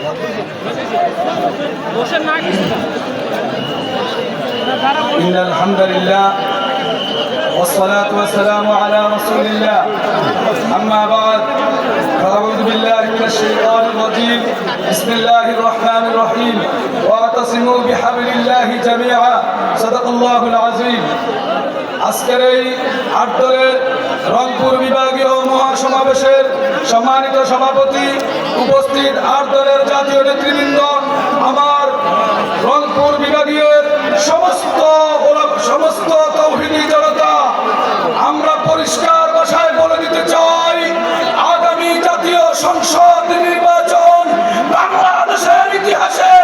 إن الحمد لله والصلاة والسلام على رسول الله أما بعد فأعوذ بالله من الشيطان الرجيم بسم الله الرحمن الرحيم واعتصموا بحبل الله جميعا صدق الله العظيم আজকের এই ৮ দলের রংপুর বিভাগীয় মহাসমাবেশের সম্মানিত সভাপতি, উপস্থিত ৮ দলের জাতীয় নেতৃবৃন্দ, আমার রংপুর বিভাগীয় সমস্ত তৌহিদি জনতা, আমরা পরিষ্কার ভাষায় বলে দিতে চাই, আগামী জাতীয় সংসদ নির্বাচন বাংলাদেশের ইতিহাসে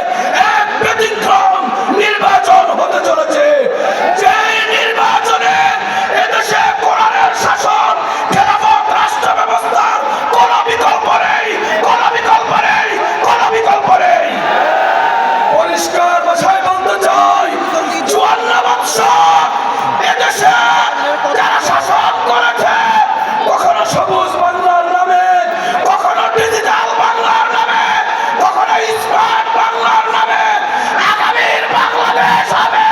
এক ব্যতিক্রম নির্বাচন হতে চলেছে। যে নির্বাচনে এদেশে কোরআনের শাসন, খেলাফত রাষ্ট্র ব্যবস্থার কোনো বিকল্প নেই, কোনো বিকল্প নেই, কোনো বিকল্প নেই। পরিষ্কার ভাষায় বলতে চাই, ৫৪ বৎসর এদেশে যারা শাসন করেছে, কখনো সবুজ বাংলার নামে, কখনো ডিজিটাল বাংলার নামে, কখনো স্মার্ট বাংলার নামে, আগামীর বাংলাদেশ হবে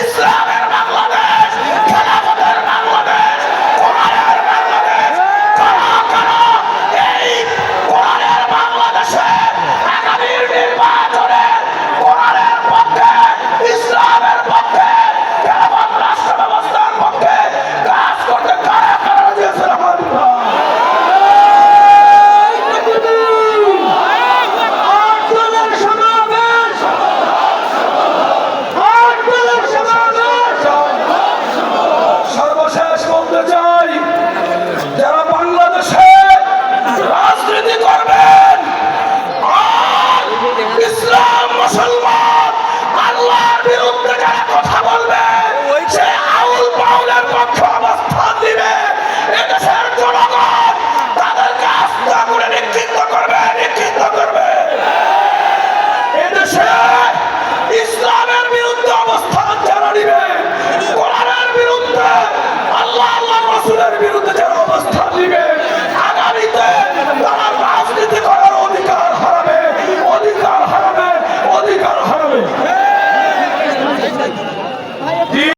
ইসলামের বাংলাদেশ, খেলাফতের বাংলাদেশ, কোরআনের বাংলাদেশ। কারা এই কোরআনের বাংলাদেশে আগামীর নির্বাচনে কোরআনের পক্ষে, ইসলামের পক্ষে, খেলাফত রাষ্ট্র ব্যবস্থার পক্ষে কাজ করতে কারা দিয়েছে? সর্বশেষ বলতে চাই, যারা বাংলাদেশে রাজনীতি করবেন, ইসলাম মুসলমান আল্লাহর বিরুদ্ধে যারা কথা বলবে, সে আউল বাউলের পক্ষে অবস্থান দিবে, এদেশের জনগণ তাদেরকে আস্থা করে নিক্ষিপ্ত করবে, নিক্ষিপ্ত করবে। এদেশে ইসলামের বিরুদ্ধে অবস্থান যারা নিবে, কোরআনের বিরুদ্ধে, আল্লাহ আল্লাহ রাসূলের বিরুদ্ধে